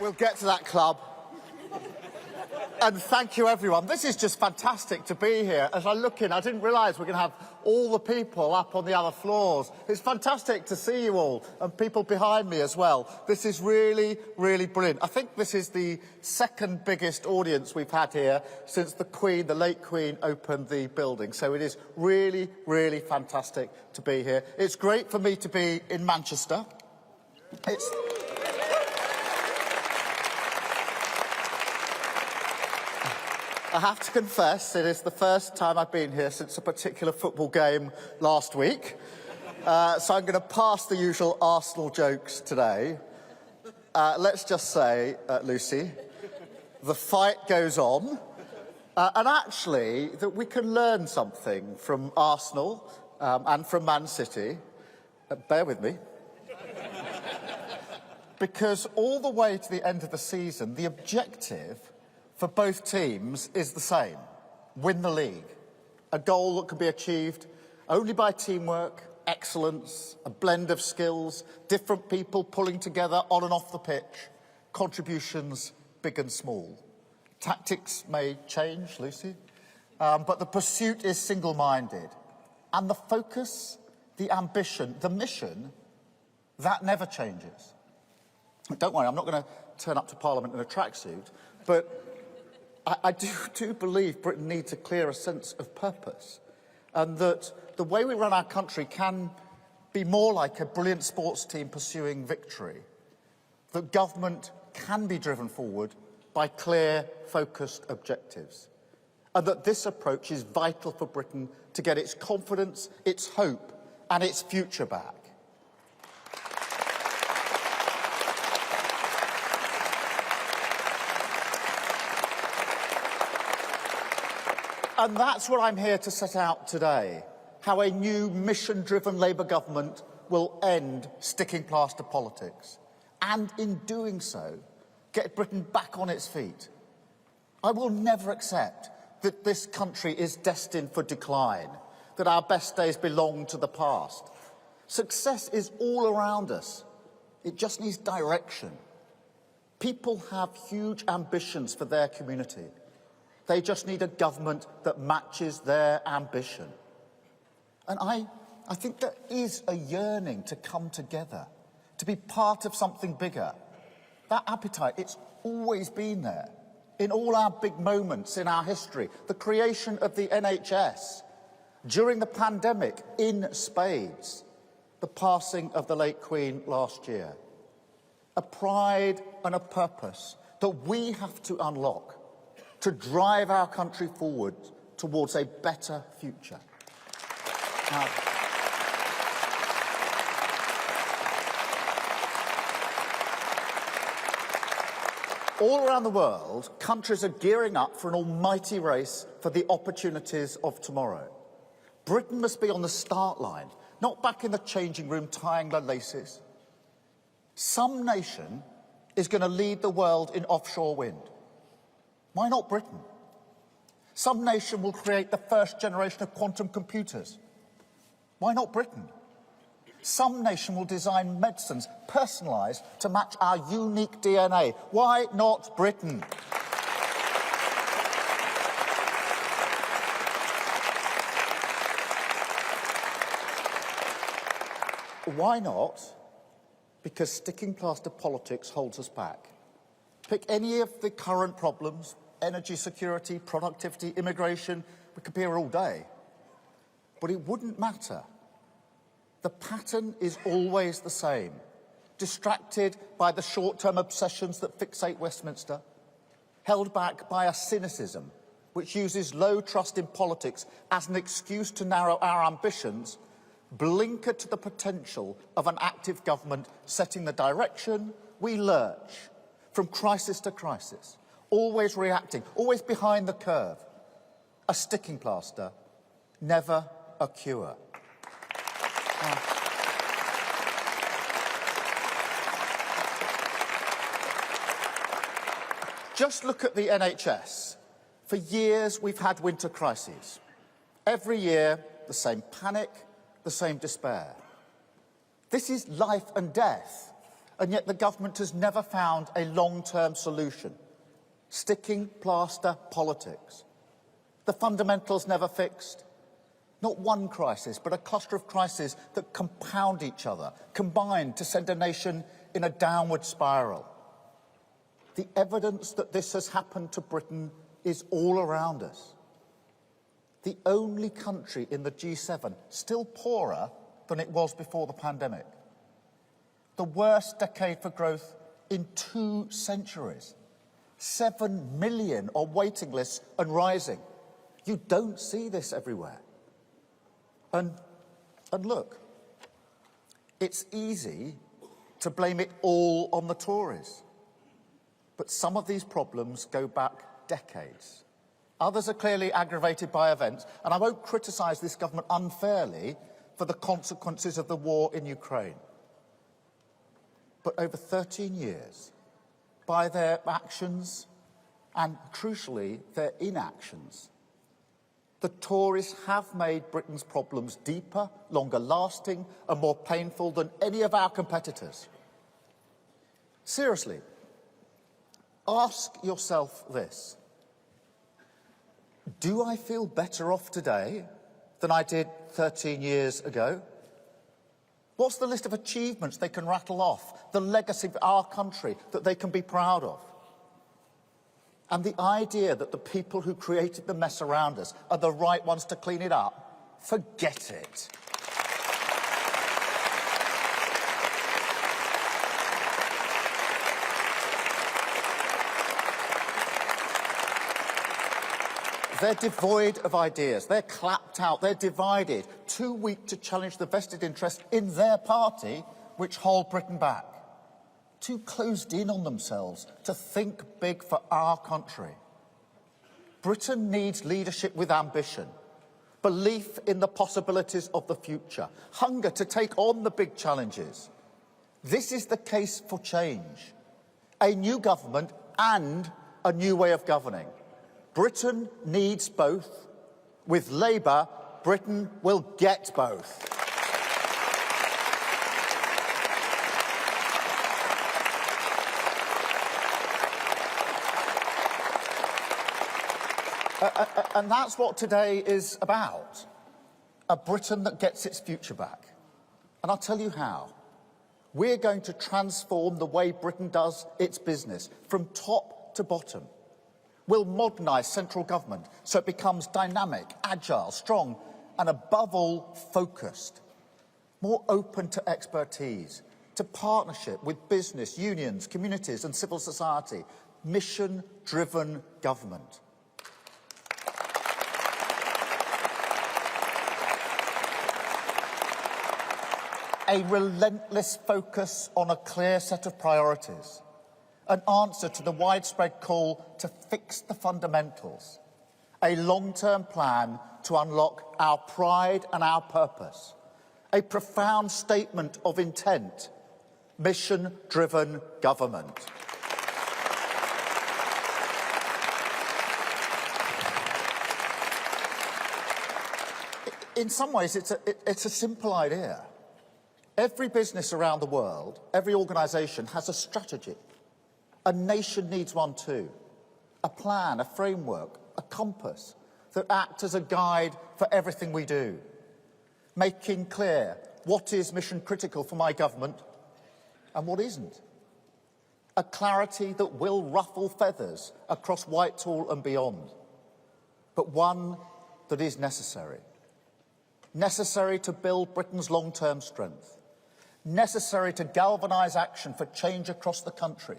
We'll get to that club. And thank you, everyone. This is just fantastic to be here. As I look in, I didn't realise we're going to have all the people up on the other floors. It's fantastic to see you all, and people behind me as well. This is really, really brilliant. I think this is the second biggest audience we've had here since the Queen, the late Queen, opened the building. So it is really, really fantastic to be here. It's great for me to be in Manchester. I have to confess, it is the first time I've been here since a particular football game last week. So I'm going to pass the usual Arsenal jokes today. Let's just say, Lucy, the fight goes on. And actually, that we can learn something from Arsenal and from Man City. Bear with me. Because all the way to the end of the season, the objective for both teams is the same: win the league. A goal that can be achieved only by teamwork, excellence, a blend of skills, different people pulling together on and off the pitch, contributions big and small. Tactics may change, Lucy, but the pursuit is single-minded. And the focus, the ambition, the mission, that never changes. Don't worry, I'm not going to turn up to Parliament in a tracksuit, but I do believe Britain needs a clearer sense of purpose, and that the way we run our country can be more like a brilliant sports team pursuing victory, that government can be driven forward by clear, focused objectives, and that this approach is vital for Britain to get its confidence, its hope and its future back. And that's what I'm here to set out today: how a new mission-driven Labour government will end sticking plaster politics, and in doing so, get Britain back on its feet. I will never accept that this country is destined for decline, that our best days belong to the past. Success is all around us. It just needs direction. People have huge ambitions for their community. They just need a government that matches their ambition. And I think there is a yearning to come together, to be part of something bigger. That appetite, it's always been there. In all our big moments in our history, the creation of the NHS, during the pandemic, in spades, the passing of the late Queen last year. A pride and a purpose that we have to unlock to drive our country forward towards a better future. Now, all around the world, countries are gearing up for an almighty race for the opportunities of tomorrow. Britain must be on the start line, not back in the changing room tying their laces. Some nation is going to lead the world in offshore wind. Why not Britain? Some nation will create the first generation of quantum computers. Why not Britain? Some nation will design medicines personalised to match our unique DNA. Why not Britain? Why not? Because sticking plaster politics holds us back. Pick any of the current problems: energy security, productivity, immigration. We could be here all day. But it wouldn't matter. The pattern is always the same. Distracted by the short-term obsessions that fixate Westminster, held back by a cynicism which uses low trust in politics as an excuse to narrow our ambitions, blinkered to the potential of an active government setting the direction, we lurch from crisis to crisis, always reacting, always behind the curve. A sticking plaster, never a cure. Just look at the NHS. For years, we've had winter crises. Every year, the same panic, the same despair. This is life and death. And yet the government has never found a long-term solution. Sticking plaster politics. The fundamentals never fixed. Not one crisis, but a cluster of crises that compound each other, combine to send a nation in a downward spiral. The evidence that this has happened to Britain is all around us. The only country in the G7 still poorer than it was before the pandemic. The worst decade for growth in 2 centuries. 7 million on waiting lists and rising. You don't see this everywhere. And look, it's easy to blame it all on the Tories. But some of these problems go back decades. Others are clearly aggravated by events, and I won't criticise this government unfairly for the consequences of the war in Ukraine. But over 13 years, by their actions and, crucially, their inactions, the Tories have made Britain's problems deeper, longer lasting and more painful than any of our competitors. Seriously, ask yourself this. Do I feel better off today than I did 13 years ago? What's the list of achievements they can rattle off, the legacy of our country that they can be proud of? And the idea that the people who created the mess around us are the right ones to clean it up, forget it. They're devoid of ideas, they're clapped out, they're divided, too weak to challenge the vested interests in their party which hold Britain back. Too closed in on themselves to think big for our country. Britain needs leadership with ambition, belief in the possibilities of the future, hunger to take on the big challenges. This is the case for change. A new government and a new way of governing. Britain needs both. With Labour, Britain will get both. And that's what today is about. A Britain that gets its future back. And I'll tell you how. We're going to transform the way Britain does its business from top to bottom. We'll modernise central government so it becomes dynamic, agile, strong, and above all, focused. More open to expertise, to partnership with business, unions, communities and civil society. Mission-driven government. A relentless focus on a clear set of priorities. An answer to the widespread call to fix the fundamentals. A long-term plan to unlock our pride and our purpose. A profound statement of intent. Mission-driven government. In some ways, it's a simple idea. Every business around the world, every organisation has a strategy. A nation needs one too. A plan, a framework, a compass that act as a guide for everything we do. Making clear what is mission critical for my government and what isn't. A clarity that will ruffle feathers across Whitehall and beyond. But one that is necessary. Necessary to build Britain's long-term strength. Necessary to galvanise action for change across the country.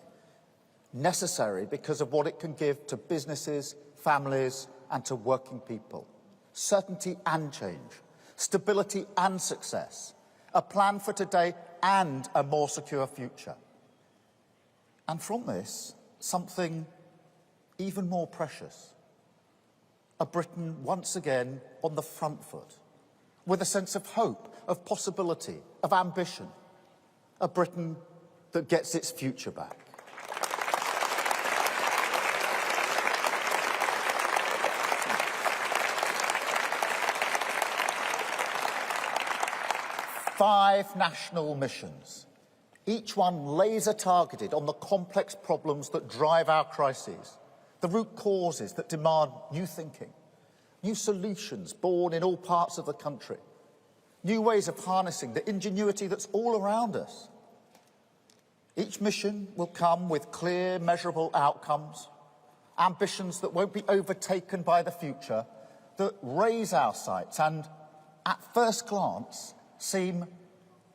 Necessary because of what it can give to businesses, families and to working people. Certainty and change. Stability and success. A plan for today and a more secure future. And from this, something even more precious. A Britain once again on the front foot. With a sense of hope, of possibility, of ambition. A Britain that gets its future back. Five national missions, each one laser-targeted on the complex problems that drive our crises, the root causes that demand new thinking, new solutions born in all parts of the country, new ways of harnessing the ingenuity that's all around us. Each mission will come with clear, measurable outcomes, ambitions that won't be overtaken by the future, that raise our sights and, at first glance, seem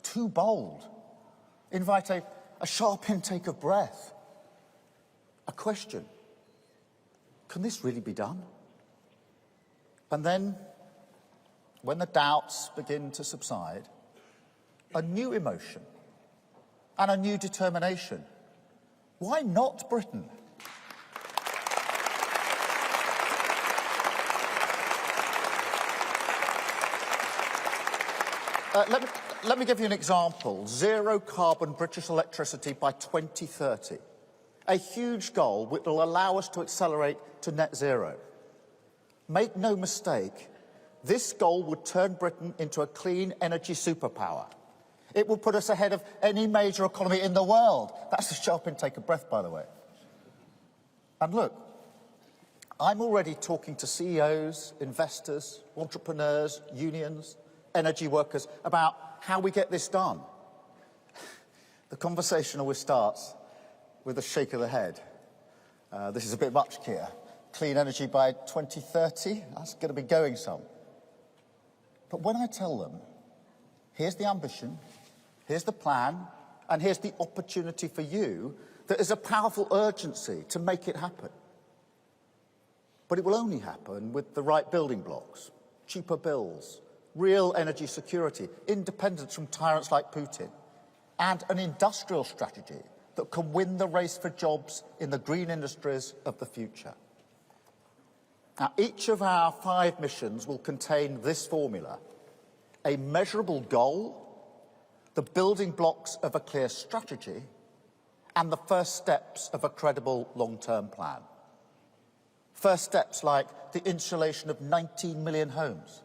too bold, invite a sharp intake of breath, a question: can this really be done? And then, when the doubts begin to subside, a new emotion and a new determination. Why not Britain? Let me give you an example. Zero carbon British electricity by 2030. A huge goal which will allow us to accelerate to net zero. Make no mistake, this goal would turn Britain into a clean energy superpower. It will put us ahead of any major economy in the world. That's a sharp intake of breath, by the way. And look, I'm already talking to CEOs, investors, entrepreneurs, unions, energy workers about how we get this done. The conversation always starts with a shake of the head. This is a bit much, Keir. Clean energy by 2030, that's going to be going some. But when I tell them, here's the ambition, here's the plan, and here's the opportunity for you, there is a powerful urgency to make it happen. But it will only happen with the right building blocks: cheaper bills, real energy security, independence from tyrants like Putin, and an industrial strategy that can win the race for jobs in the green industries of the future. Now, each of our 5 missions will contain this formula: a measurable goal, the building blocks of a clear strategy, and the first steps of a credible long-term plan. First steps like the installation of 19 million homes,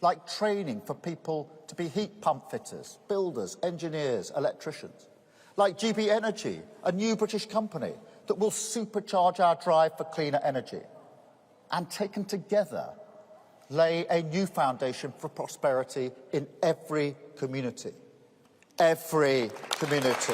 like training for people to be heat pump fitters, builders, engineers, electricians, like GB Energy, a new British company that will supercharge our drive for cleaner energy, and taken together lay a new foundation for prosperity in every community. Every community.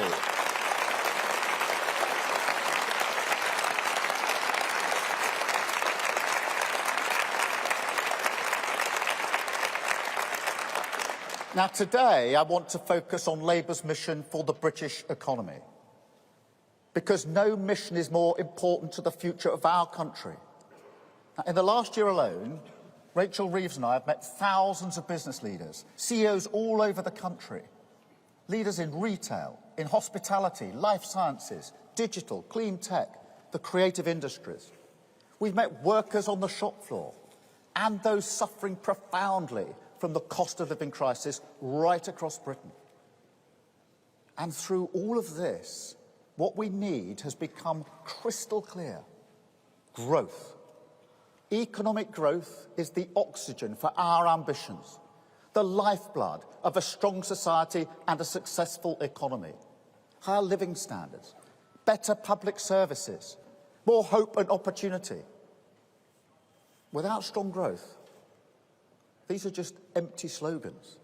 Now, today, I want to focus on Labour's mission for the British economy, because no mission is more important to the future of our country. Now, in the last year alone, Rachel Reeves and I have met thousands of business leaders, CEOs all over the country, leaders in retail, in hospitality, life sciences, digital, clean tech, the creative industries. We've met workers on the shop floor and those suffering profoundly from the cost of living crisis right across Britain. And through all of this, what we need has become crystal clear: growth. Economic growth is the oxygen for our ambitions, the lifeblood of a strong society and a successful economy. Higher living standards, better public services, more hope and opportunity. Without strong growth, these are just empty slogans.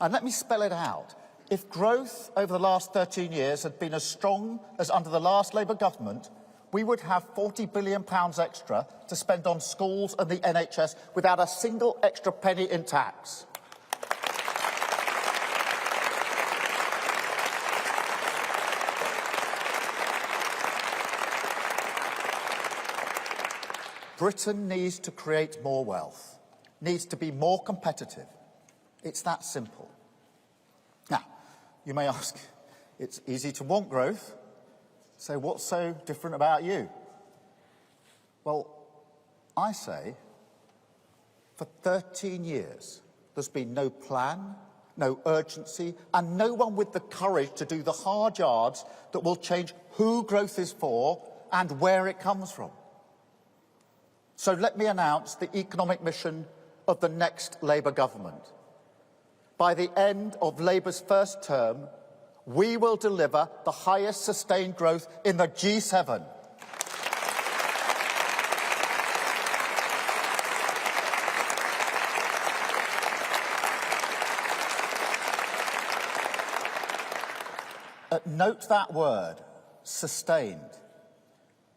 And let me spell it out. If growth over the last 13 years had been as strong as under the last Labour government, we would have £40 billion extra to spend on schools and the NHS without a single extra penny in tax. Britain needs to create more wealth, needs to be more competitive. It's that simple. Now, you may ask, it's easy to want growth, so what's so different about you? Well, I say, for 13 years, there's been no plan, no urgency, and no one with the courage to do the hard yards that will change who growth is for and where it comes from. So let me announce the economic mission of the next Labour government. By the end of Labour's first term, We will deliver the highest sustained growth in the G7. Note that word, sustained.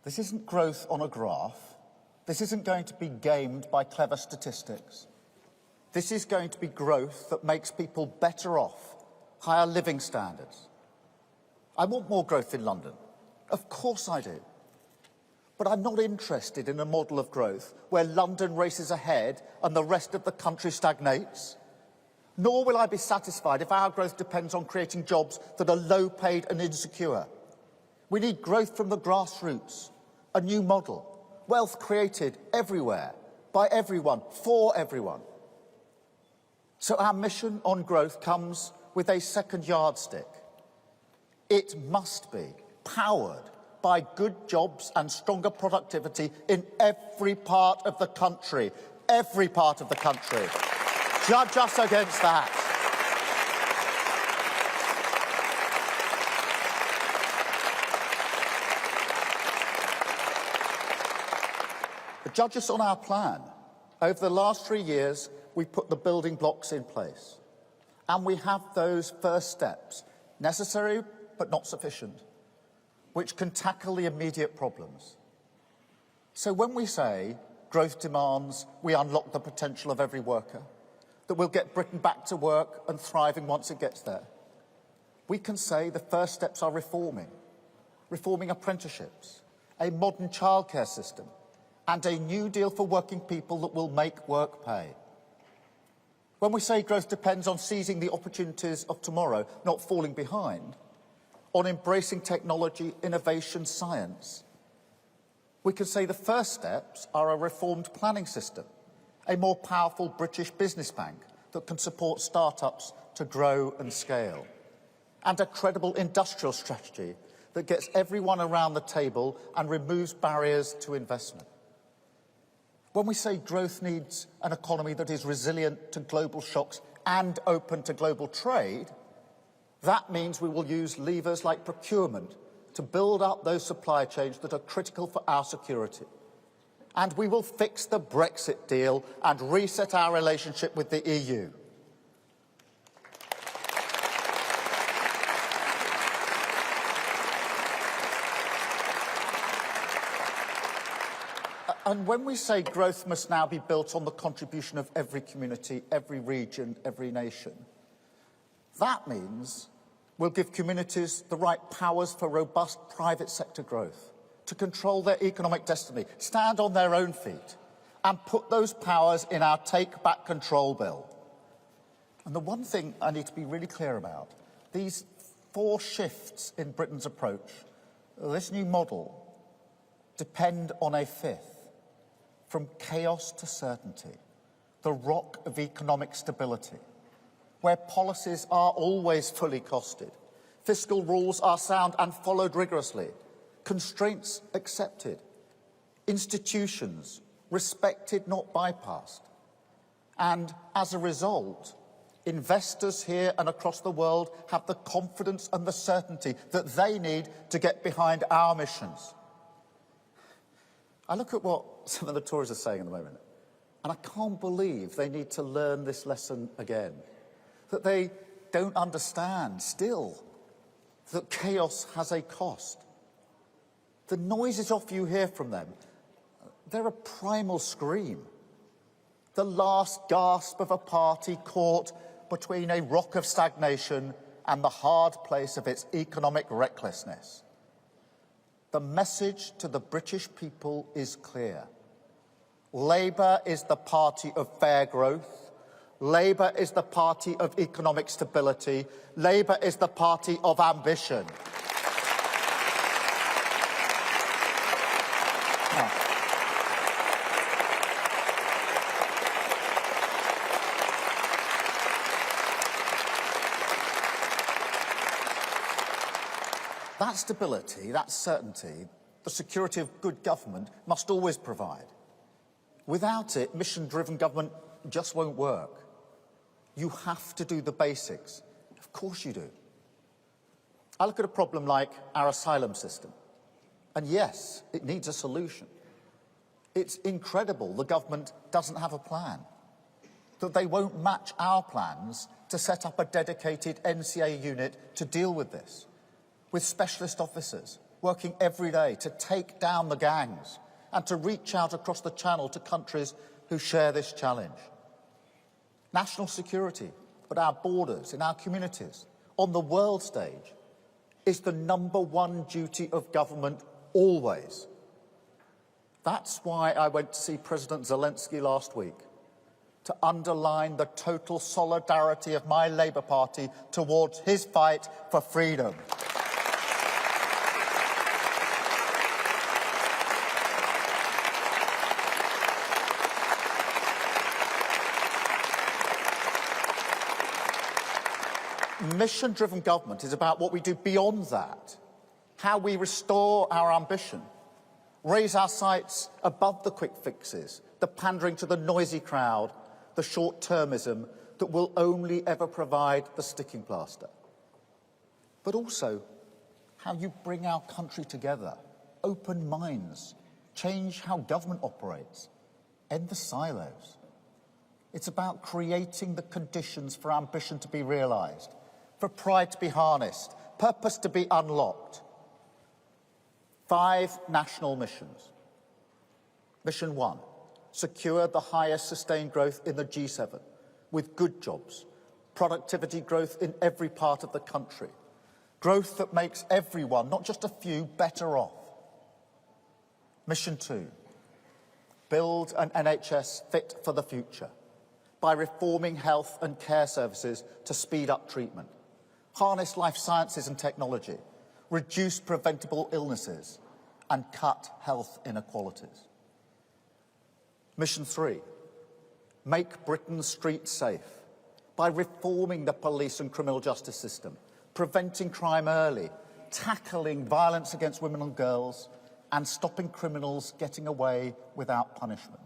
This isn't growth on a graph. This isn't going to be gamed by clever statistics. This is going to be growth that makes people better off, higher living standards. I want more growth in London. Of course I do. But I'm not interested in a model of growth where London races ahead and the rest of the country stagnates. Nor will I be satisfied if our growth depends on creating jobs that are low-paid and insecure. We need growth from the grassroots, a new model, wealth created everywhere, by everyone, for everyone. So our mission on growth comes with a second yardstick. It must be powered by good jobs and stronger productivity in every part of the country. Every part of the country. Judge us against that. Judge us on our plan. Over the last 3 years, we put the building blocks in place. And we have those first steps, necessary but not sufficient, which can tackle the immediate problems. So when we say growth demands we unlock the potential of every worker, that we'll get Britain back to work and thriving once it gets there, we can say the first steps are reforming apprenticeships, a modern childcare system, and a new deal for working people that will make work pay. When we say growth depends on seizing the opportunities of tomorrow, not falling behind, on embracing technology, innovation, science, we can say the first steps are a reformed planning system, a more powerful British business bank that can support start-ups to grow and scale, and a credible industrial strategy that gets everyone around the table and removes barriers to investment. When we say growth needs an economy that is resilient to global shocks and open to global trade, that means we will use levers like procurement to build up those supply chains that are critical for our security. And we will fix the Brexit deal and reset our relationship with the EU. And when we say growth must now be built on the contribution of every community, every region, every nation, that means we'll give communities the right powers for robust private sector growth, to control their economic destiny, stand on their own feet, and put those powers in our Take Back Control bill. And the one thing I need to be really clear about, these 4 shifts in Britain's approach, this new model, depend on a 5th. From chaos to certainty, the rock of economic stability, where policies are always fully costed, fiscal rules are sound and followed rigorously, constraints accepted, institutions respected, not bypassed. And as a result, investors here and across the world have the confidence and the certainty that they need to get behind our missions. I look at what some of the Tories are saying at the moment, and I can't believe they need to learn this lesson again. That they don't understand, still, that chaos has a cost. The noises off you hear from them, they're a primal scream. The last gasp of a party caught between a rock of stagnation and the hard place of its economic recklessness. The message to the British people is clear. Labour is the party of fair growth. Labour is the party of economic stability. Labour is the party of ambition. That stability, that certainty, the security of good government must always provide. Without it, mission-driven government just won't work. You have to do the basics. Of course you do. I look at a problem like our asylum system, and yes, it needs a solution. It's incredible the government doesn't have a plan, that they won't match our plans to set up a dedicated NCA unit to deal with this, with specialist officers working every day to take down the gangs and to reach out across the Channel to countries who share this challenge. National security at our borders, in our communities, on the world stage, is the #1 duty of government always. That's why I went to see President Zelensky last week, to underline the total solidarity of my Labour Party towards his fight for freedom. Mission-driven government is about what we do beyond that, how we restore our ambition, raise our sights above the quick fixes, the pandering to the noisy crowd, the short-termism that will only ever provide the sticking plaster. But also how you bring our country together, open minds, change how government operates, end the silos. It's about creating the conditions for ambition to be realised, for pride to be harnessed, purpose to be unlocked. 5 national missions. Mission 1, secure the highest sustained growth in the G7, with good jobs, productivity growth in every part of the country, growth that makes everyone, not just a few, better off. Mission 2, build an NHS fit for the future by reforming health and care services to speed up treatment, harness life sciences and technology, reduce preventable illnesses, and cut health inequalities. Mission 3, make Britain's streets safe by reforming the police and criminal justice system, preventing crime early, tackling violence against women and girls, and stopping criminals getting away without punishment.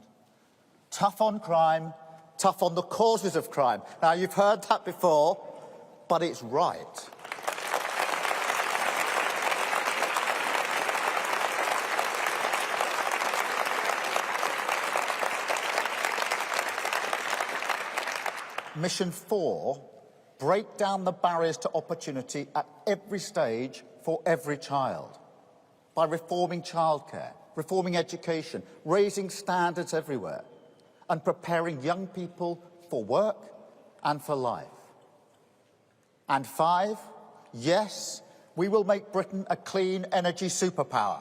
Tough on crime, tough on the causes of crime. Now, you've heard that before, but it's right. Mission 4, break down the barriers to opportunity at every stage for every child by reforming childcare, reforming education, raising standards everywhere, and preparing young people for work and for life. And 5, yes, we will make Britain a clean energy superpower.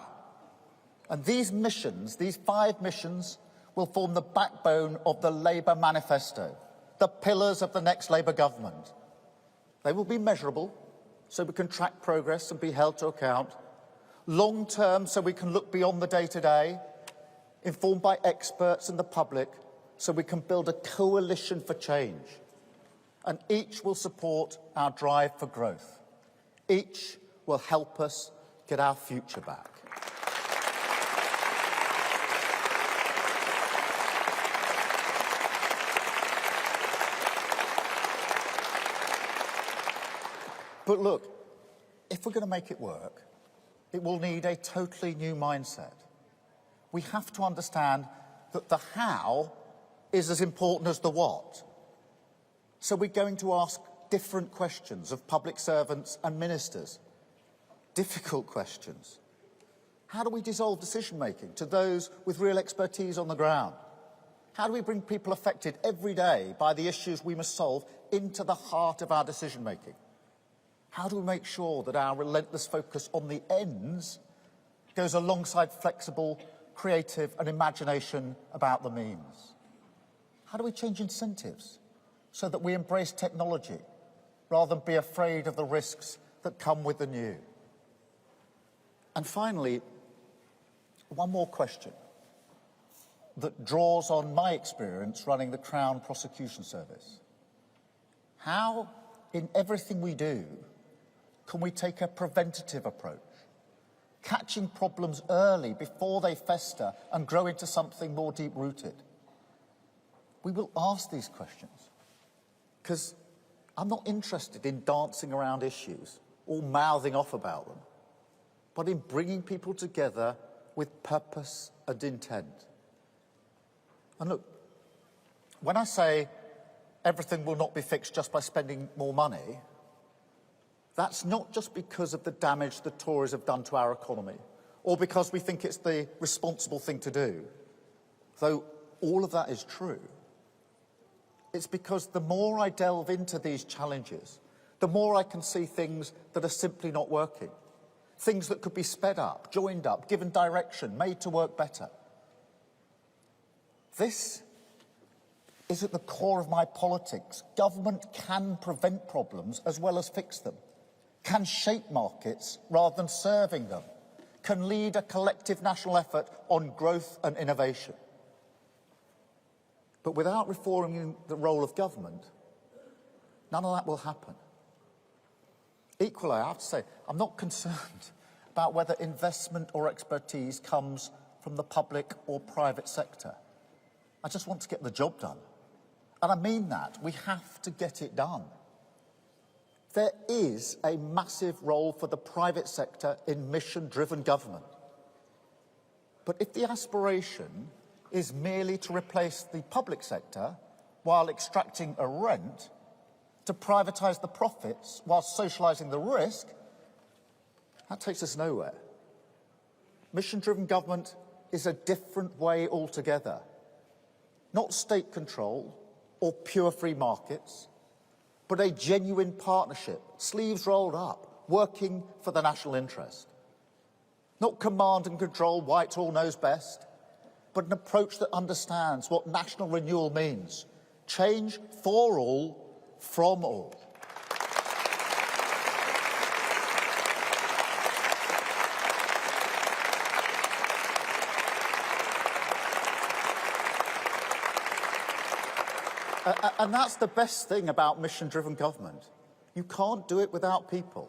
And these missions, these 5 missions, will form the backbone of the Labour manifesto, the pillars of the next Labour government. They will be measurable, so we can track progress and be held to account. Long-term, so we can look beyond the day-to-day, informed by experts and the public, so we can build a coalition for change. And each will support our drive for growth. Each will help us get our future back. But look, if we're going to make it work, it will need a totally new mindset. We have to understand that the how is as important as the what. So we're going to ask different questions of public servants and ministers. Difficult questions. How do we dissolve decision-making to those with real expertise on the ground? How do we bring people affected every day by the issues we must solve into the heart of our decision-making? How do we make sure that our relentless focus on the ends goes alongside flexible, creative and imagination about the means? How do we change incentives so that we embrace technology rather than be afraid of the risks that come with the new? And finally, one more question that draws on my experience running the Crown Prosecution Service. How, in everything we do, can we take a preventative approach, catching problems early before they fester and grow into something more deep-rooted? We will ask these questions because I'm not interested in dancing around issues or mouthing off about them, but in bringing people together with purpose and intent. And look, when I say everything will not be fixed just by spending more money, that's not just because of the damage the Tories have done to our economy, or because we think it's the responsible thing to do, though all of that is true. It's because the more I delve into these challenges, the more I can see things that are simply not working, things that could be sped up, joined up, given direction, made to work better. This is at the core of my politics. Government can prevent problems as well as fix them, can shape markets rather than serving them, can lead a collective national effort on growth and innovation. But without reforming the role of government, none of that will happen. Equally, I have to say, I'm not concerned about whether investment or expertise comes from the public or private sector. I just want to get the job done. And I mean that. We have to get it done. There is a massive role for the private sector in mission-driven government. But if the aspiration is merely to replace the public sector while extracting a rent, to privatise the profits while socialising the risk, that takes us nowhere. Mission-driven government is a different way altogether. Not state control or pure free markets, but a genuine partnership, sleeves rolled up, working for the national interest. Not command and control, Whitehall knows best, but an approach that understands what national renewal means. Change for all, from all. And that's the best thing about mission-driven government. You can't do it without people.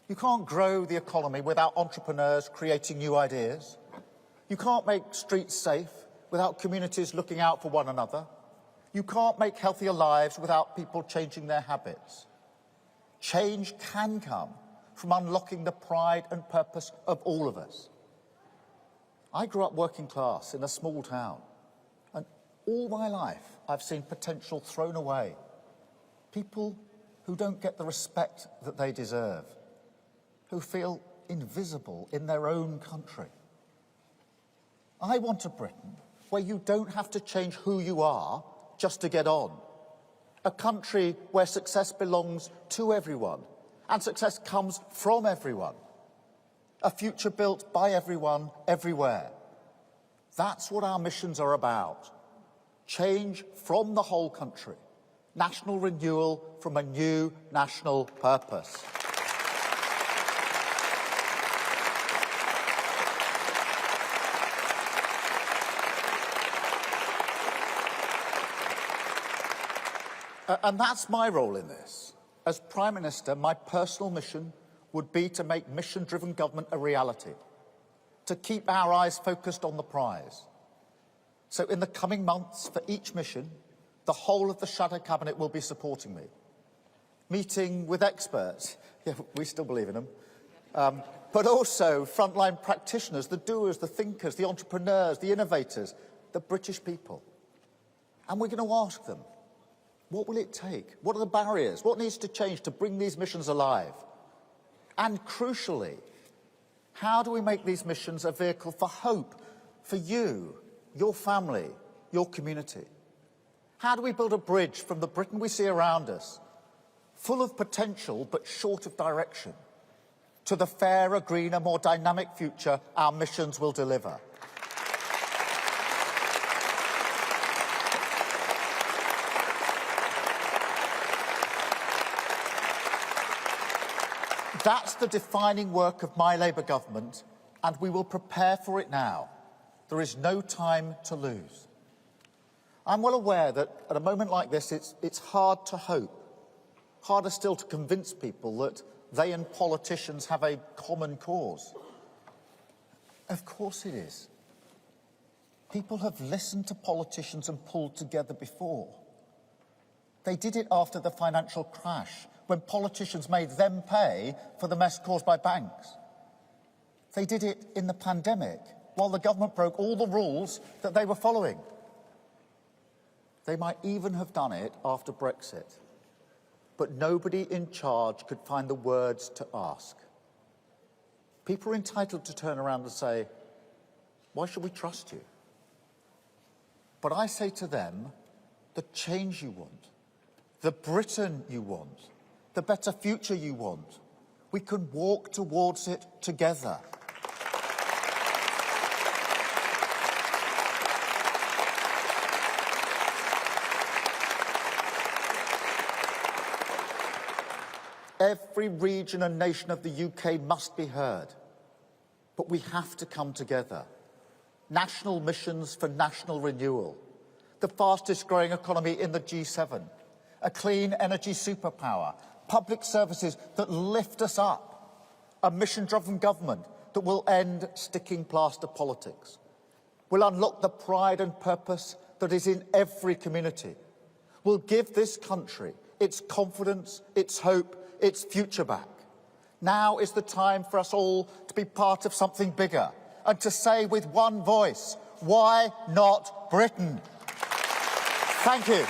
You can't grow the economy without entrepreneurs creating new ideas. You can't make streets safe without communities looking out for one another. You can't make healthier lives without people changing their habits. Change can come from unlocking the pride and purpose of all of us. I grew up working class in a small town, and all my life I've seen potential thrown away. People who don't get the respect that they deserve, who feel invisible in their own country. I want a Britain where you don't have to change who you are just to get on. A country where success belongs to everyone and success comes from everyone. A future built by everyone, everywhere. That's what our missions are about. Change from the whole country. National renewal from a new national purpose. And that's my role in this. As Prime Minister, my personal mission would be to make mission-driven government a reality, to keep our eyes focused on the prize. So in the coming months, for each mission, the whole of the Shadow Cabinet will be supporting me. Meeting with experts, yeah, we still believe in them, but also frontline practitioners, the doers, the thinkers, the entrepreneurs, the innovators, the British people. And we're going to ask them, what will it take? What are the barriers? What needs to change to bring these missions alive? And crucially, how do we make these missions a vehicle for hope for you, your family, your community? How do we build a bridge from the Britain we see around us, full of potential but short of direction, to the fairer, greener, more dynamic future our missions will deliver? That's the defining work of my Labour government, and we will prepare for it now. There is no time to lose. I'm well aware that at a moment like this, it's hard to hope, harder still to convince people that they and politicians have a common cause. Of course it is. People have listened to politicians and pulled together before. They did it after the financial crash, when politicians made them pay for the mess caused by banks. They did it in the pandemic, while the government broke all the rules that they were following. They might even have done it after Brexit. But nobody in charge could find the words to ask. People are entitled to turn around and say, why should we trust you? But I say to them, the change you want, the Britain you want, the better future you want, we can walk towards it together. Every region and nation of the UK must be heard, but we have to come together. National missions for national renewal, the fastest growing economy in the G7, a clean energy superpower, public services that lift us up, a mission-driven government that will end sticking plaster politics, will unlock the pride and purpose that is in every community, will give this country its confidence, its hope, its future back. Now is the time for us all to be part of something bigger and to say with one voice, why not Britain? Thank you.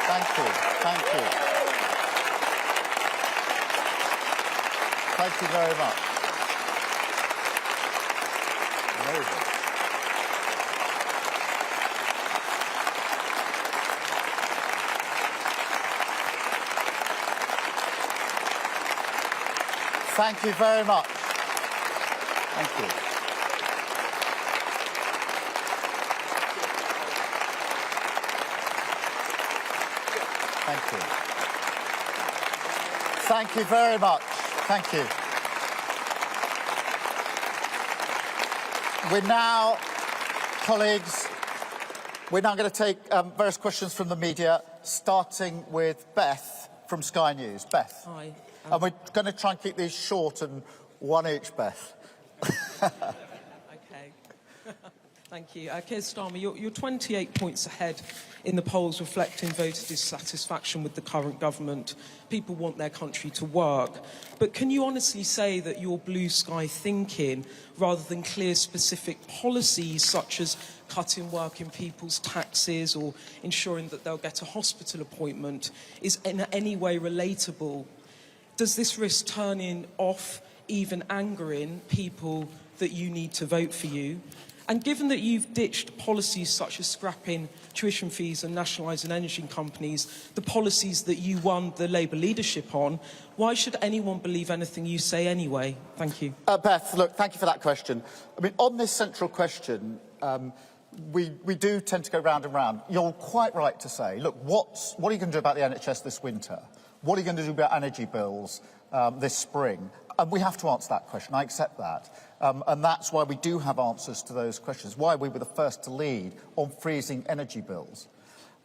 Thank you. Thank you. Thank you very much. Amazing. Thank you very much. Thank you. Thank you. Thank you very much. Thank you. We're now, colleagues, we're now going to take various questions from the media, starting with Beth from Sky News. Beth. Hi. And we're going to try and keep these short and one each, Beth. Okay. Thank you. Keir Starmer, you're 28 points ahead in the polls reflecting voter dissatisfaction with the current government. People want their country to work. But can you honestly say that your blue sky thinking, rather than clear specific policies such as cutting working people's taxes or ensuring that they'll get a hospital appointment, is in any way relatable? Does this risk turning off, even angering people that you need to vote for you? And given that you've ditched policies such as scrapping tuition fees and nationalising energy companies, the policies that you won the Labour leadership on, why should anyone believe anything you say anyway? Thank you. Beth, look, thank you for that question. I mean, on this central question, we do tend to go round and round. You're quite right to say, look, what are you going to do about the NHS this winter? What are you going to do about energy bills this spring? And we have to answer that question. I accept that. And that's why we do have answers to those questions, why we were the first to lead on freezing energy bills.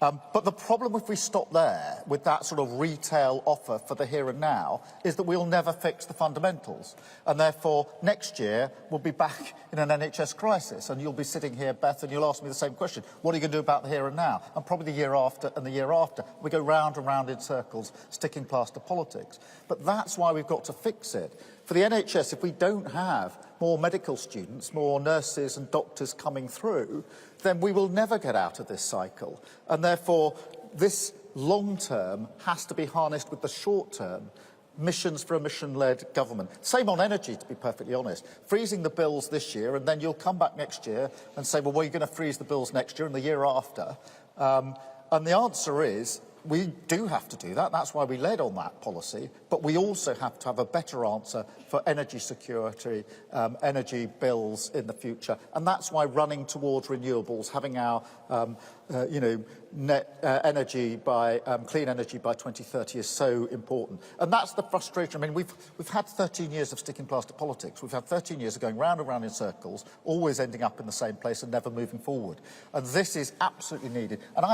But the problem if we stop there with that sort of retail offer for the here and now is that we'll never fix the fundamentals. And therefore, next year, we'll be back in an NHS crisis. And you'll be sitting here, Beth, and you'll ask me the same question. What are you going to do about the here and now? And probably the year after and the year after. We go round and round in circles, sticking plaster politics. But that's why we've got to fix it. For the NHS, if we don't have more medical students, more nurses and doctors coming through, then we will never get out of this cycle. And therefore, this long term has to be harnessed with the short term missions for a mission-led government. Same on energy, to be perfectly honest. Freezing the bills this year, and then you'll come back next year and say, well, we're going to freeze the bills next year and the year after. And the answer is, we do have to do that. That's why we led on that policy. But we also have to have a better answer for energy security, energy bills in the future. And that's why running towards renewables, having our, net energy by clean energy by 2030 is so important. And that's the frustration. I mean, we've had 13 years of sticking plaster politics. We've had 13 years of going round and round in circles, always ending up in the same place and never moving forward. And this is absolutely needed. And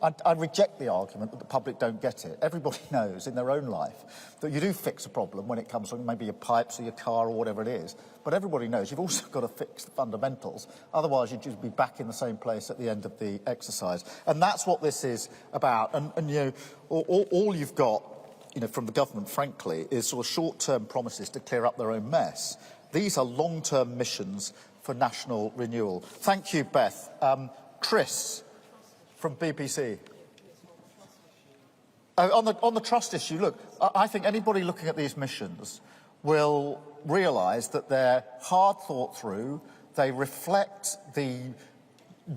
I reject the argument that the public don't get it. Everybody knows in their own life that you do fix a problem when it comes from maybe your pipes or your car or whatever it is. But everybody knows you've also got to fix the fundamentals. Otherwise, you'd just be back in the same place at the end of the exercise. And that's what this is about. And you know, all you've got, you know, from the government, frankly, is sort of short-term promises to clear up their own mess. These are long-term missions for national renewal. Thank you, Beth. Chris from BBC. On the trust issue, look, I think anybody looking at these missions will realise that they're hard thought through, they reflect the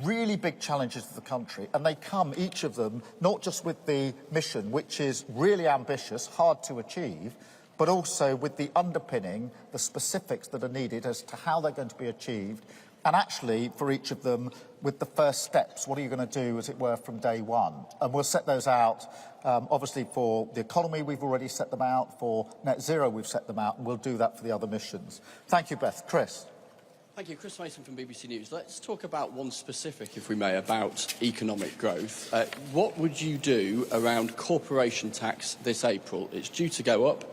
really big challenges of the country, and they come, each of them, not just with the mission, which is really ambitious, hard to achieve, but also with the underpinning, the specifics that are needed as to how they're going to be achieved, and actually, for each of them, with the first steps, what are you going to do, as it were, from day one? And we'll set those out, obviously, for the economy, we've already set them out. For net zero, we've set them out, and we'll do that for the other missions. Thank you, Beth. Chris. Thank you. Chris Mason from BBC News. Let's talk about one specific, if we may, about economic growth. What would you do around corporation tax this April? It's due to go up.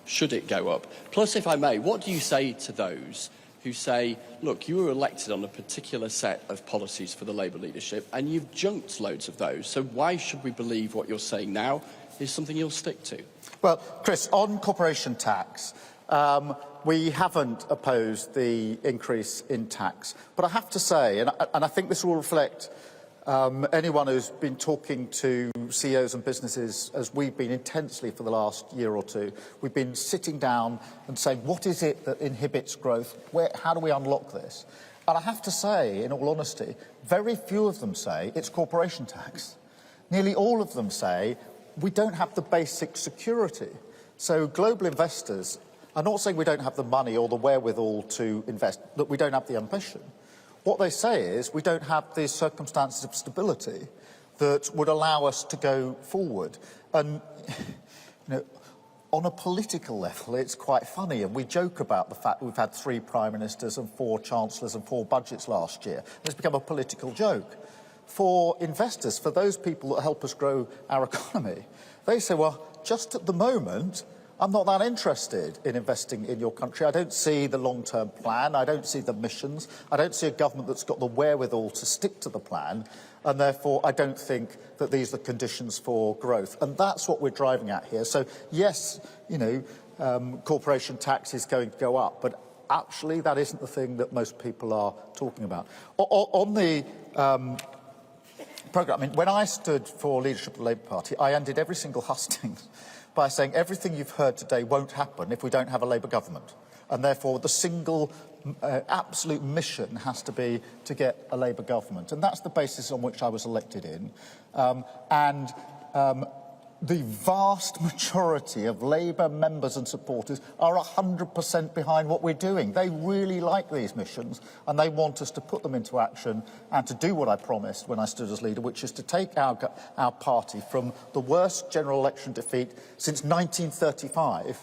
Should it go up? Plus, if I may, what do you say to those who say, look, you were elected on a particular set of policies for the Labour leadership and you've junked loads of those, so why should we believe what you're saying now is something you'll stick to? Well, Chris, on corporation tax, we haven't opposed the increase in tax. But I have to say, and I think this will reflect anyone who's been talking to CEOs and businesses, as we've been intensely for the last year or two, we've been sitting down and saying, what is it that inhibits growth? How do we unlock this? And I have to say, in all honesty, very few of them say it's corporation tax. Nearly all of them say we don't have the basic security. So global investors, I'm not saying we don't have the money or the wherewithal to invest, that we don't have the ambition. What they say is we don't have the circumstances of stability that would allow us to go forward. And, you know, on a political level, it's quite funny, and we joke about the fact that we've had 3 prime ministers and 4 chancellors and 4 budgets last year. It's become a political joke. For investors, for those people that help us grow our economy, they say, well, just at the moment, I'm not that interested in investing in your country. I don't see the long-term plan. I don't see the missions. I don't see a government that's got the wherewithal to stick to the plan. And therefore, I don't think that these are conditions for growth. And that's what we're driving at here. So, yes, you know, corporation tax is going to go up. But actually, that isn't the thing that most people are talking about. On the programme, I mean, when I stood for leadership of the Labour Party, I ended every single hustings by saying everything you've heard today won't happen if we don't have a Labour government. And therefore, the single absolute mission has to be to get a Labour government. And that's the basis on which I was elected in. The vast majority of Labour members and supporters are 100% behind what we're doing. They really like these missions, and they want us to put them into action and to do what I promised when I stood as leader, which is to take our party from the worst general election defeat since 1935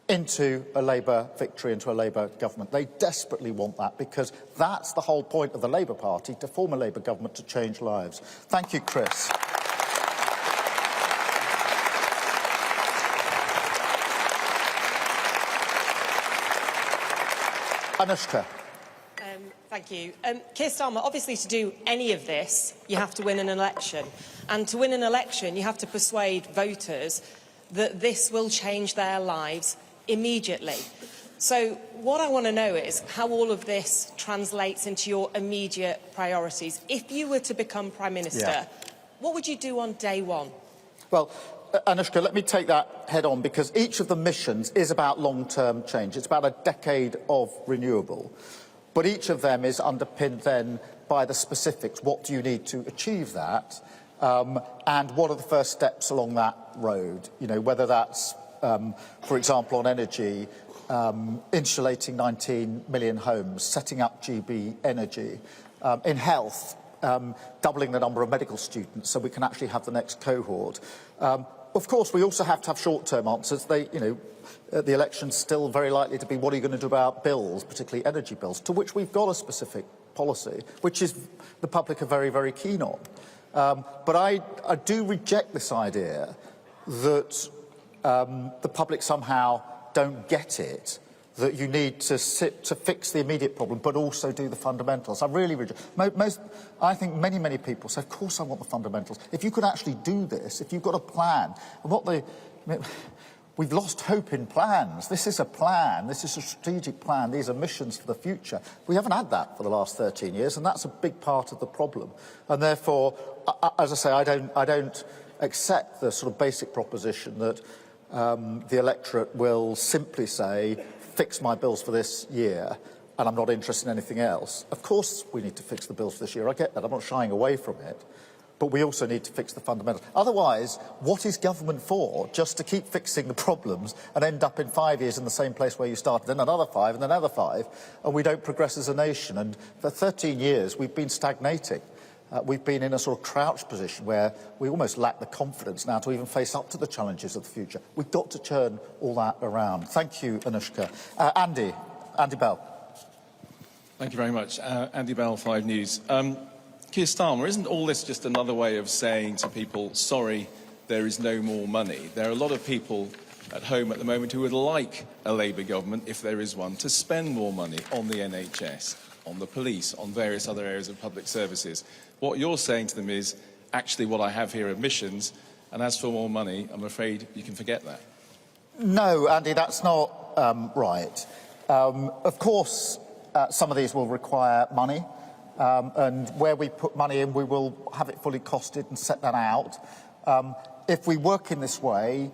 into a Labour victory, into a Labour government. They desperately want that, because that's the whole point of the Labour Party, to form a Labour government to change lives. Thank you, Chris. Anushka. Thank you. Keir Starmer, obviously to do any of this, you have to win an election. And to win an election, you have to persuade voters that this will change their lives immediately. So what I want to know is how all of this translates into your immediate priorities. If you were to become Prime Minister, what would you do on day one? Well, Anushka, let me take that head on, because each of the missions is about long-term change. It's about a decade of renewable. But each of them is underpinned then by the specifics. What do you need to achieve that? And what are the first steps along that road? You know, whether that's, for example, on energy, insulating 19 million homes, setting up GB Energy. In health, doubling the number of medical students so we can actually have the next cohort. Of course, we also have to have short-term answers. The election's still very likely to be, what are you going to do about bills, particularly energy bills, to which we've got a specific policy, which is the public are very, very keen on. But I do reject this idea that the public somehow don't get it, that you need to fix the immediate problem, but also do the fundamentals. I really reject. I think many people say, of course I want the fundamentals. If you could actually do this, if you've got a plan, and we've lost hope in plans. This is a plan. This is a strategic plan. These are missions for the future. We haven't had that for the last 13 years, and that's a big part of the problem. And therefore, as I say, I don't accept the sort of basic proposition that the electorate will simply say, fix my bills for this year, and I'm not interested in anything else. Of course we need to fix the bills for this year. I get that. I'm not shying away from it. But we also need to fix the fundamentals. Otherwise, what is government for? Just to keep fixing the problems and end up in 5 years in the same place where you started, then another 5, and then another 5, and we don't progress as a nation. And for 13 years, we've been stagnating. We've been in a sort of crouched position where we almost lack the confidence now to even face up to the challenges of the future. We've got to turn all that around. Thank you, Anushka. Andy Bell. Thank you very much. Andy Bell, 5 News. Keir Starmer, isn't all this just another way of saying to people, sorry, there is no more money? There are a lot of people at home at the moment who would like a Labour government, if there is one, to spend more money on the NHS, on the police, on various other areas of public services. What you're saying to them is, actually what I have here are missions, and as for more money, I'm afraid you can forget that. No, Andy, that's not right. Of course, some of these will require money. And where we put money in, we will have it fully costed and set that out. If we work in this way,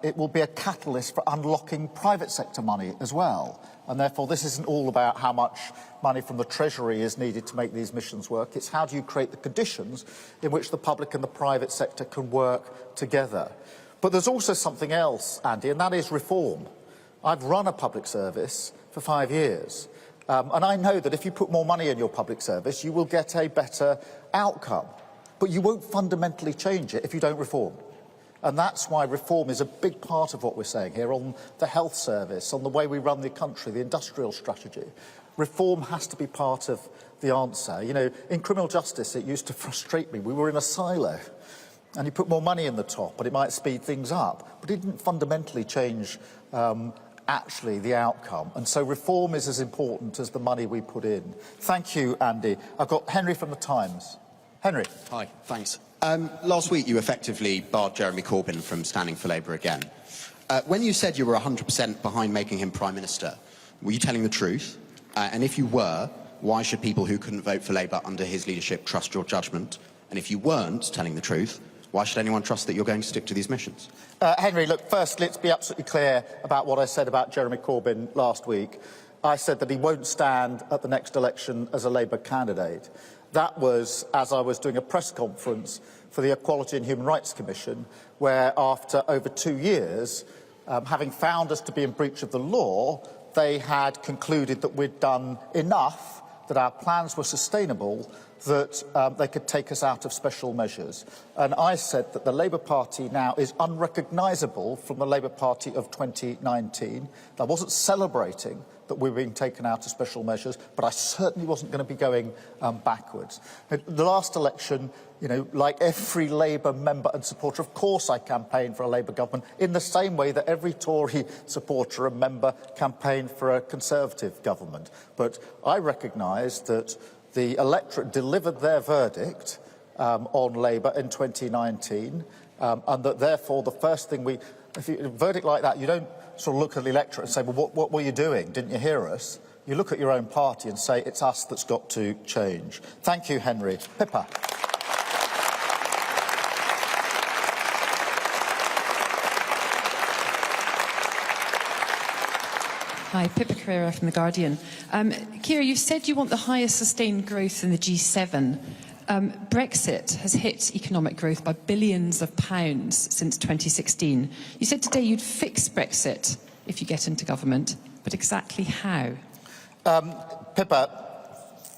it will be a catalyst for unlocking private sector money as well. And therefore, this isn't all about how much money from the Treasury is needed to make these missions work. It's how do you create the conditions in which the public and the private sector can work together. But there's also something else, Andy, and that is reform. I've run a public service for 5 years. And I know that if you put more money in your public service, you will get a better outcome. But you won't fundamentally change it if you don't reform. And that's why reform is a big part of what we're saying here on the health service, on the way we run the country, the industrial strategy. Reform has to be part of the answer. You know, in criminal justice, it used to frustrate me. We were in a silo. And you put more money in the top, and it might speed things up. But it didn't fundamentally change actually the outcome. And so reform is as important as the money we put in. Thank you, Andy. I've got Henry from the Times. Henry. Hi, thanks. Last week you effectively barred Jeremy Corbyn from standing for Labour again. When you said you were 100% behind making him Prime Minister, were you telling the truth? And if you were, why should people who couldn't vote for Labour under his leadership trust your judgment? And if you weren't telling the truth, why should anyone trust that you're going to stick to these missions? Henry, look, first, let's be absolutely clear about what I said about Jeremy Corbyn last week. I said that he won't stand at the next election as a Labour candidate. That was as I was doing a press conference for the Equality and Human Rights Commission, where after over 2 years, having found us to be in breach of the law, they had concluded that we'd done enough, that our plans were sustainable, that they could take us out of special measures. And I said that the Labour Party now is unrecognisable from the Labour Party of 2019. I wasn't celebrating that we were being taken out of special measures, but I certainly wasn't going to be going backwards. The last election, you know, like every Labour member and supporter, of course I campaigned for a Labour government in the same way that every Tory supporter and member campaigned for a Conservative government. But I recognised that the electorate delivered their verdict on Labour in 2019, and that therefore the first thing if you, a verdict like that, you don't sort of look at the electorate and say, well, what were you doing? Didn't you hear us? You look at your own party and say, it's us that's got to change. Thank you, Henry. Pippa. Hi, Pippa Carrera from The Guardian. Keir, you said you want the highest sustained growth in the G7. Brexit has hit economic growth by billions of pounds since 2016. You said today you'd fix Brexit if you get into government, but exactly how? Pippa,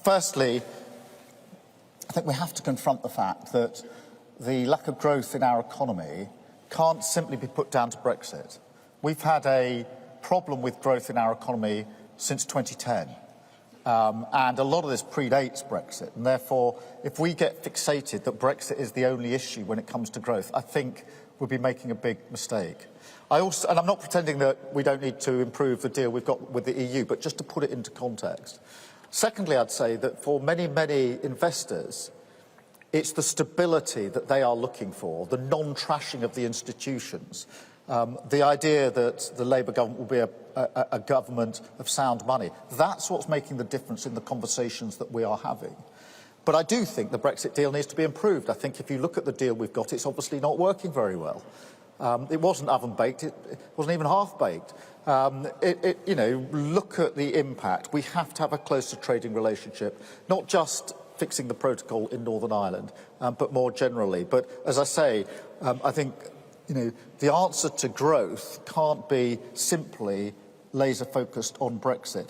firstly, I think we have to confront the fact that the lack of growth in our economy can't simply be put down to Brexit. We've had a problem with growth in our economy since 2010. And a lot of this predates Brexit, and therefore, if we get fixated that Brexit is the only issue when it comes to growth, I think we'll be making a big mistake. And I'm not pretending that we don't need to improve the deal we've got with the EU, but just to put it into context. Secondly, I'd say that for many, many investors, it's the stability that they are looking for, the non-trashing of the institutions, the idea that the Labour government will be a government of sound money. That's what's making the difference in the conversations that we are having. But I do think the Brexit deal needs to be improved. I think if you look at the deal we've got, it's obviously not working very well. It wasn't oven-baked, it wasn't even half-baked. Look at the impact. We have to have a closer trading relationship, not just fixing the protocol in Northern Ireland, but more generally. But as I say, I think the answer to growth can't be simply laser-focused on Brexit.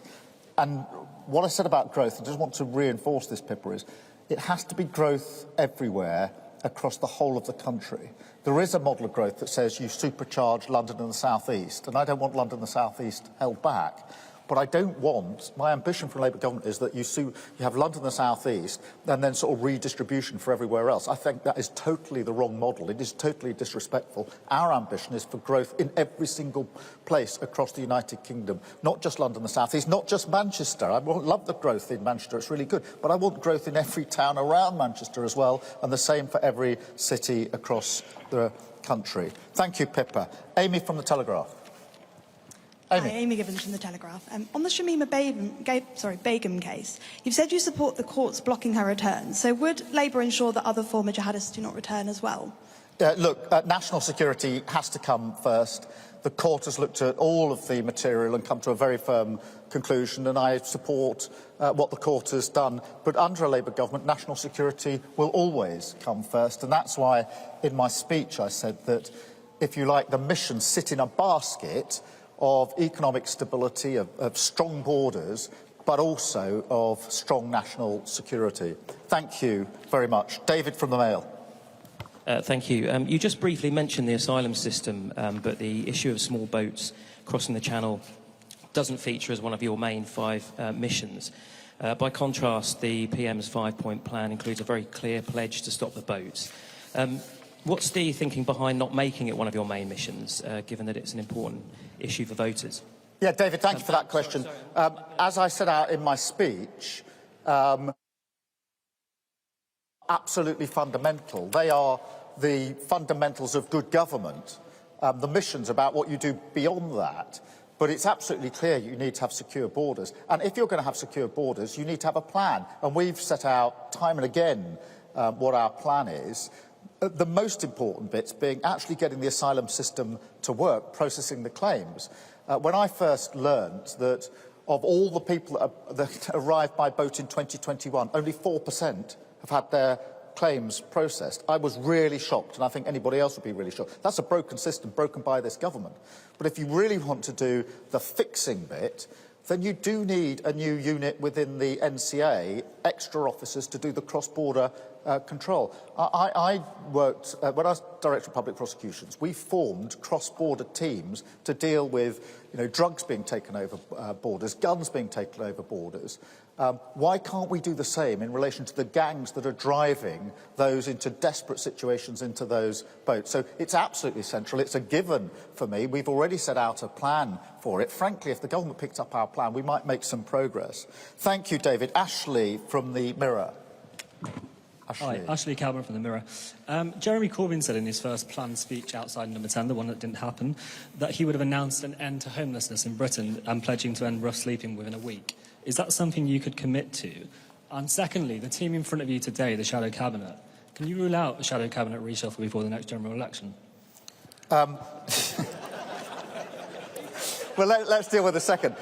And what I said about growth, I just want to reinforce this, Pippa, is it has to be growth everywhere across the whole of the country. There is a model of growth that says you supercharge London and the South East, and I don't want London and the South East held back. But I don't want, my ambition for a Labour government is that you have London and the South East and then sort of redistribution for everywhere else. I think that is totally the wrong model. It is totally disrespectful. Our ambition is for growth in every single place across the United Kingdom, not just London and the South East, not just Manchester. I love the growth in Manchester, it's really good. But I want growth in every town around Manchester as well, and the same for every city across the country. Thank you, Pippa. Amy from The Telegraph. Hi, Amy Gibbons from The Telegraph. On the Shamima Begum case, you've said you support the courts blocking her return. So would Labour ensure that other former jihadists do not return as well? Look, national security has to come first. The court has looked at all of the material and come to a very firm conclusion, and I support what the court has done. But under a Labour government, national security will always come first, and that's why in my speech I said that, if you like, the missions sit in a basket of economic stability, of strong borders, but also of strong national security. Thank you very much. David from the Mail. Thank you. You just briefly mentioned the asylum system, but the issue of small boats crossing the Channel doesn't feature as one of your main 5 missions. By contrast, the PM's 5-point plan includes a very clear pledge to stop the boats. What's the thinking behind not making it one of your main missions, given that it's an important issue for voters? Yeah, David, thank you for that question. As I set out in my speech, absolutely fundamental. They are the fundamentals of good government. The mission's about what you do beyond that. But it's absolutely clear you need to have secure borders. And if you're going to have secure borders, you need to have a plan. And we've set out time and again what our plan is. The most important bits being actually getting the asylum system to work, processing the claims. When I first learned that of all the people that arrived by boat in 2021, only 4% have had their claims processed, I was really shocked, and I think anybody else would be really shocked. That's a broken system, broken by this government. But if you really want to do the fixing bit, then you do need a new unit within the NCA, extra officers to do the cross-border control. I worked, when I was Director of Public Prosecutions, we formed cross-border teams to deal with drugs being taken over borders, guns being taken over borders. Why can't we do the same in relation to the gangs that are driving those into desperate situations into those boats? So it's absolutely central. It's a given for me. We've already set out a plan for it. Frankly, if the government picked up our plan, we might make some progress. Thank you, David. Ashley from the Mirror. Hi, Ashley Calvin from the Mirror. Jeremy Corbyn said in his first planned speech outside Number 10, the one that didn't happen, that he would have announced an end to homelessness in Britain and pledging to end rough sleeping within a week. Is that something you could commit to? And secondly, the team in front of you today, the Shadow Cabinet, can you rule out a Shadow Cabinet reshuffle before the next general election? Well, let's deal with the second.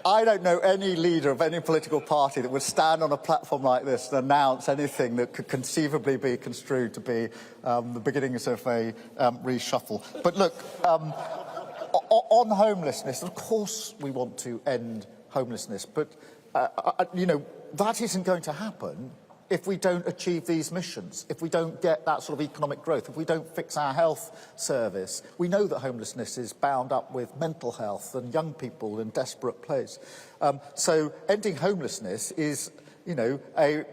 I don't know any leader of any political party that would stand on a platform like this and announce anything that could conceivably be construed to be the beginnings of a reshuffle. But look, on homelessness, of course we want to end homelessness, but, that isn't going to happen if we don't achieve these missions, if we don't get that sort of economic growth, if we don't fix our health service. We know that homelessness is bound up with mental health and young people in desperate place. So ending homelessness is, you know, a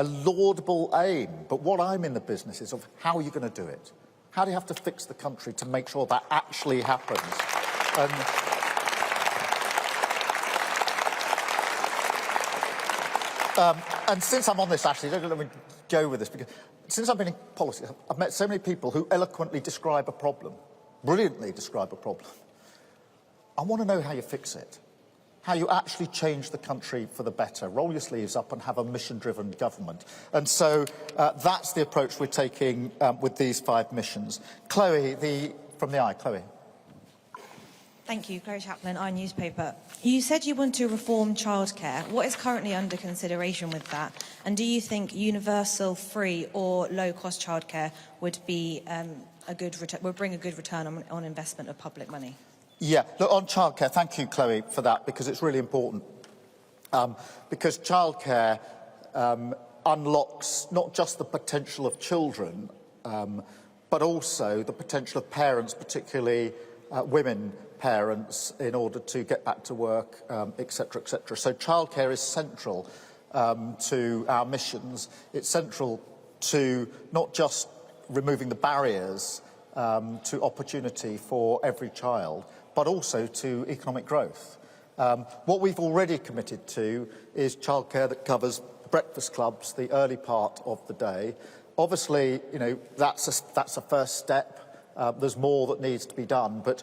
laudable aim. But what I'm in the business is of how are you going to do it? How do you have to fix the country to make sure that actually happens? And since I'm on this, actually, don't let me go with this, because since I've been in politics, I've met so many people who eloquently describe a problem, brilliantly describe a problem. I want to know how you fix it, how you actually change the country for the better. Roll your sleeves up and have a mission-driven government. And so that's the approach we're taking with these 5 missions. Chloe, from the Eye, Chloe. Thank you, Chloe Chaplin, iNewspaper. You said you want to reform childcare. What is currently under consideration with that? And do you think universal, free or low-cost childcare would be would bring a good return on investment of public money? Yeah, look, on childcare, thank you, Chloe, for that, because it's really important. Because childcare unlocks not just the potential of children, but also the potential of parents, particularly women parents, in order to get back to work, etc., etc. So childcare is central to our missions. It's central to not just removing the barriers to opportunity for every child, but also to economic growth. What we've already committed to is childcare that covers breakfast clubs, the early part of the day. Obviously, you know, that's a first step. There's more that needs to be done, but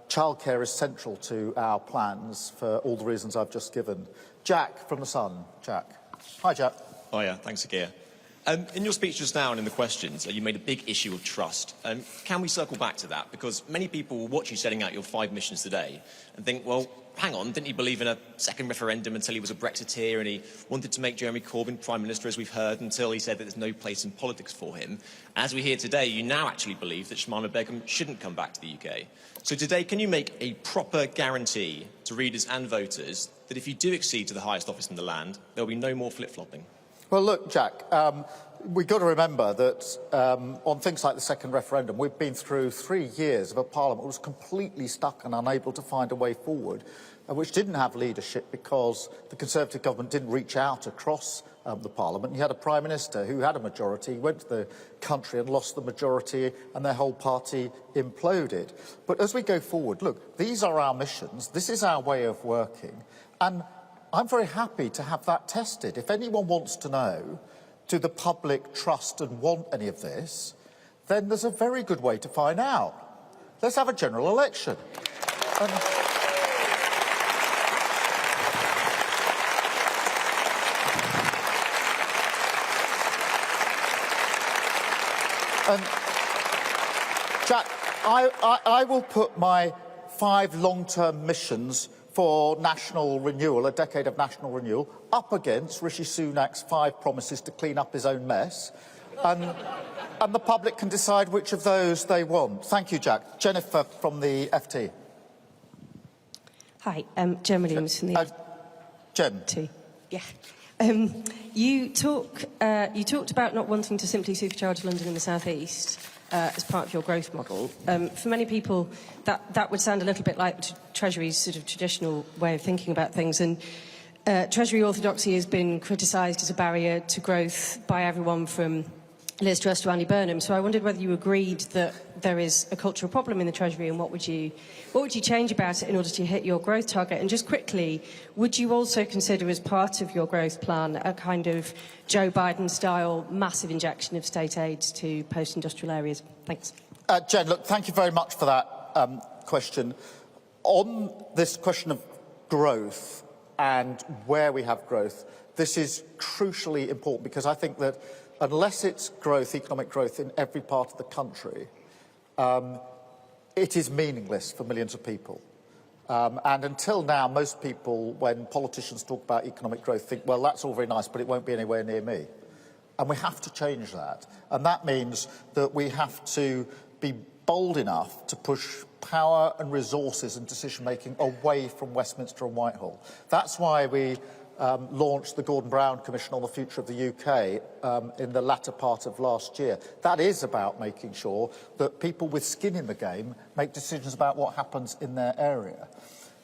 childcare is central to our plans for all the reasons I've just given. Jack from The Sun. Jack. Hi, Jack. Oh, yeah. Thanks, Sir Keir. In your speech just now and in the questions, you made a big issue of trust. Can we circle back to that? Because many people will watch you setting out your 5 missions today and think, well, hang on, didn't he believe in a second referendum until he was a Brexiteer, and he wanted to make Jeremy Corbyn Prime Minister, as we've heard, until he said that there's no place in politics for him. As we hear today, you now actually believe that Shamima Begum shouldn't come back to the UK. So today, can you make a proper guarantee to readers and voters that if you do accede to the highest office in the land, there'll be no more flip-flopping? Well, look, Jack, we've got to remember that on things like the second referendum, we've been through 3 years of a parliament that was completely stuck and unable to find a way forward, which didn't have leadership because the Conservative government didn't reach out across the parliament. You had a Prime Minister who had a majority, went to the country and lost the majority, and their whole party imploded. But as we go forward, look, these are our missions, this is our way of working, and I'm very happy to have that tested. If anyone wants to know, do the public trust and want any of this, then there's a very good way to find out. Let's have a general election. And Jack, I will put my 5 long-term missions for national renewal, a decade of national renewal, up against Rishi Sunak's 5 promises to clean up his own mess. And the public can decide which of those they want. Thank you, Jack. Jennifer from the FT. Hi, Jen Williams from the Jen. FT. Yeah. You talked about not wanting to simply supercharge London and the South East as part of your growth model. For many people, that would sound a little bit like Treasury's sort of traditional way of thinking about things. And Treasury orthodoxy has been criticised as a barrier to growth by everyone from Liz Truss to Andy Burnham. So I wondered whether you agreed that there is a cultural problem in the Treasury, and what would you change about it in order to hit your growth target? And just quickly, would you also consider as part of your growth plan a kind of Joe Biden-style massive injection of state aid to post-industrial areas? Thanks. Jen, look, thank you very much for that question. On this question of growth and where we have growth, this is crucially important, because I think that unless it's growth, economic growth in every part of the country, it is meaningless for millions of people. And until now, most people, when politicians talk about economic growth, think, well, that's all very nice, but it won't be anywhere near me. And we have to change that. And that means that we have to be bold enough to push power and resources and decision-making away from Westminster and Whitehall. That's why we launched the Gordon Brown Commission on the Future of the UK in the latter part of last year. That is about making sure that people with skin in the game make decisions about what happens in their area.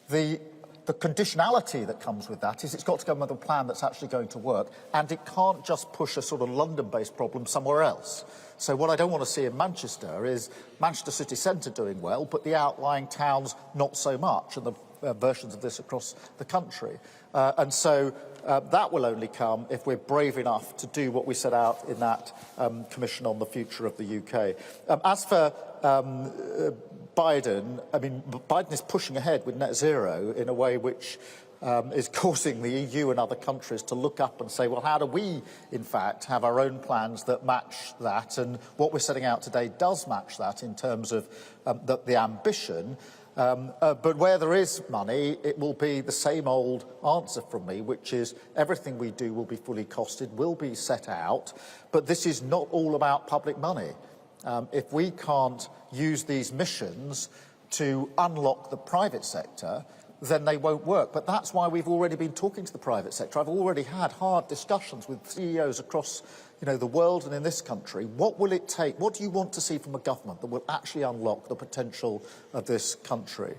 The conditionality that comes with that is it's got to come with a plan that's actually going to work, and it can't just push a sort of London-based problem somewhere else. So what I don't want to see in Manchester is Manchester city centre doing well, but the outlying towns not so much, and the versions of this across the country. And so that will only come if we're brave enough to do what we set out in that Commission on the Future of the UK. As for Biden, I mean, Biden is pushing ahead with net zero in a way which is causing the EU and other countries to look up and say, well, how do we, in fact, have our own plans that match that? And what we're setting out today does match that in terms of the ambition. But where there is money, it will be the same old answer from me, which is everything we do will be fully costed, will be set out, but this is not all about public money. If we can't use these missions to unlock the private sector, then they won't work. But that's why we've already been talking to the private sector. I've already had hard discussions with CEOs across the world and in this country. What will it take? What do you want to see from a government that will actually unlock the potential of this country?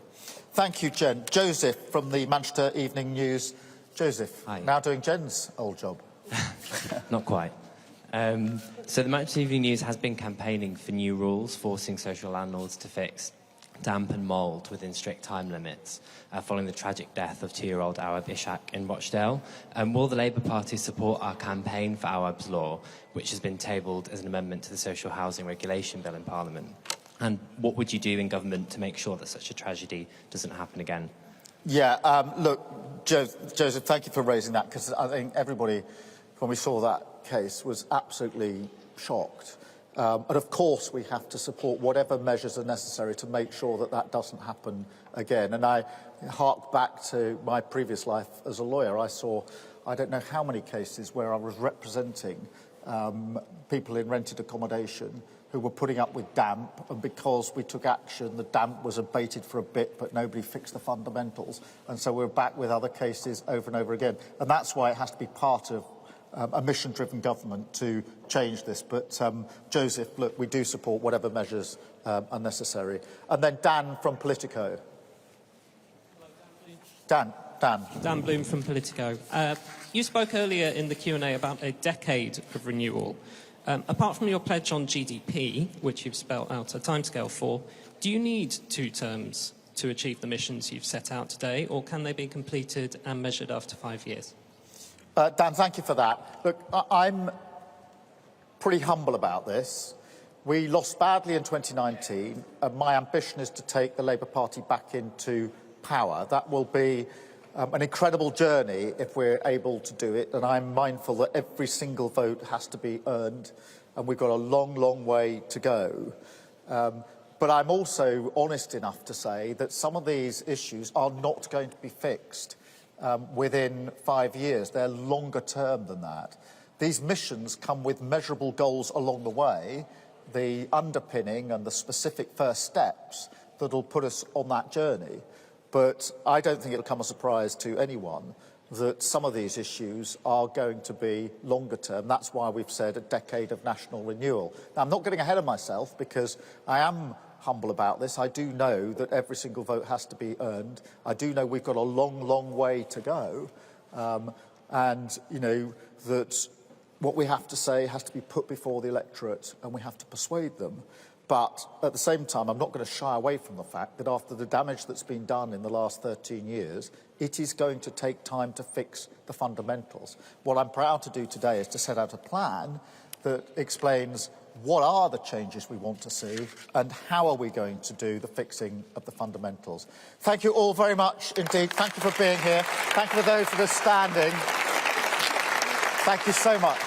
Thank you, Jen. Joseph from the Manchester Evening News. Joseph, Hi. Now doing Jen's old job. Not quite. So the Manchester Evening News has been campaigning for new rules forcing social landlords to fix damp and mould within strict time limits following the tragic death of 2-year-old Awab Ishaq in Rochdale. Will the Labour Party support our campaign for Awab's Law, which has been tabled as an amendment to the Social Housing Regulation Bill in Parliament? And what would you do in government to make sure that such a tragedy doesn't happen again? Yeah, look, Joseph, thank you for raising that, because I think everybody, when we saw that case, was absolutely shocked. And of course we have to support whatever measures are necessary to make sure that that doesn't happen again. And I hark back to my previous life as a lawyer. I saw, I don't know how many cases where I was representing people in rented accommodation who were putting up with damp, and because we took action, the damp was abated for a bit, but nobody fixed the fundamentals. And so we're back with other cases over and over again. And that's why it has to be part of a mission-driven government to change this. But, Joseph, look, we do support whatever measures are necessary. And then Dan from Politico. Dan. Dan Bloom from Politico. You spoke earlier in the Q&A about a decade of renewal. Apart from your pledge on GDP, which you've spelled out a timescale for, do you need 2 terms to achieve the missions you've set out today, or can they be completed and measured after 5 years? Dan, thank you for that. Look, I'm pretty humble about this. We lost badly in 2019, and my ambition is to take the Labour Party back into power. That will be an incredible journey if we're able to do it, and I'm mindful that every single vote has to be earned, and we've got a long, long way to go. But I'm also honest enough to say that some of these issues are not going to be fixed within 5 years. They're longer term than that. These missions come with measurable goals along the way, the underpinning and the specific first steps that will put us on that journey. But I don't think it'll come as a surprise to anyone that some of these issues are going to be longer term. That's why we've said a decade of national renewal. Now, I'm not getting ahead of myself, because I am humble about this. I do know that every single vote has to be earned. I do know we've got a long, long way to go. And, that what we have to say has to be put before the electorate, and we have to persuade them. But at the same time, I'm not going to shy away from the fact that after the damage that's been done in the last 13 years, it is going to take time to fix the fundamentals. What I'm proud to do today is to set out a plan that explains what are the changes we want to see and how are we going to do the fixing of the fundamentals. Thank you all very much indeed. Thank you for being here. Thank you for those that are standing. Thank you so much.